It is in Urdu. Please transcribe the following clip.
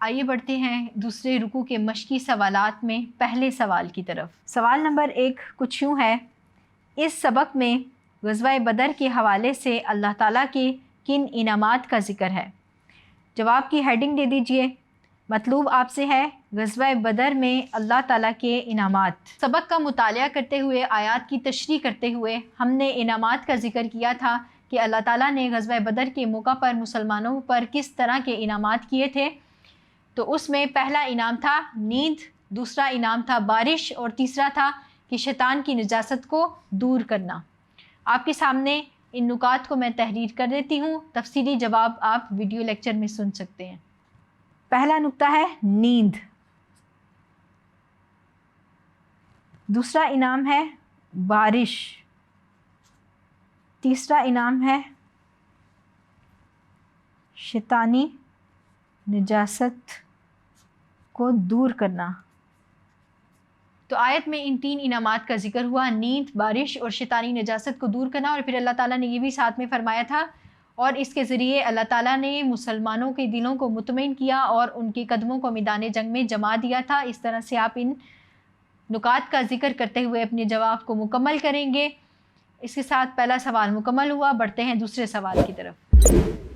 آئیے بڑھتے ہیں دوسرے رکوع کے مشقی سوالات میں پہلے سوال کی طرف۔ سوال نمبر 1 کچھ یوں ہے، اس سبق میں غزوہ بدر کے حوالے سے اللہ تعالیٰ کے کن انعامات کا ذکر ہے؟ جواب کی ہیڈنگ دے دیجئے۔ مطلوب آپ سے ہے غزوہ بدر میں اللہ تعالیٰ کے انعامات۔ سبق کا مطالعہ کرتے ہوئے، آیات کی تشریح کرتے ہوئے ہم نے انعامات کا ذکر کیا تھا کہ اللہ تعالیٰ نے غزوہ بدر کے موقع پر مسلمانوں پر کس طرح کے انعامات کیے تھے۔ تو اس میں پہلا انعام تھا نیند، دوسرا انعام تھا بارش، اور تیسرا تھا کہ شیطان کی نجاست کو دور کرنا۔ آپ کے سامنے ان نکات کو میں تحریر کر دیتی ہوں، تفصیلی جواب آپ ویڈیو لیکچر میں سن سکتے ہیں۔ پہلا نکتہ ہے نیند، دوسرا انعام ہے بارش، تیسرا انعام ہے شیطانی نجاست کو دور کرنا۔ تو آیت میں ان 3 انعامات کا ذکر ہوا، نیند، بارش اور شیطانی نجاست کو دور کرنا، اور پھر اللہ تعالیٰ نے یہ بھی ساتھ میں فرمایا تھا اور اس کے ذریعے اللہ تعالیٰ نے مسلمانوں کے دلوں کو مطمئن کیا اور ان کے قدموں کو میدان جنگ میں جما دیا تھا۔ اس طرح سے آپ ان نکات کا ذکر کرتے ہوئے اپنے جواب کو مکمل کریں گے۔ اس کے ساتھ پہلا سوال مکمل ہوا، بڑھتے ہیں دوسرے سوال کی طرف۔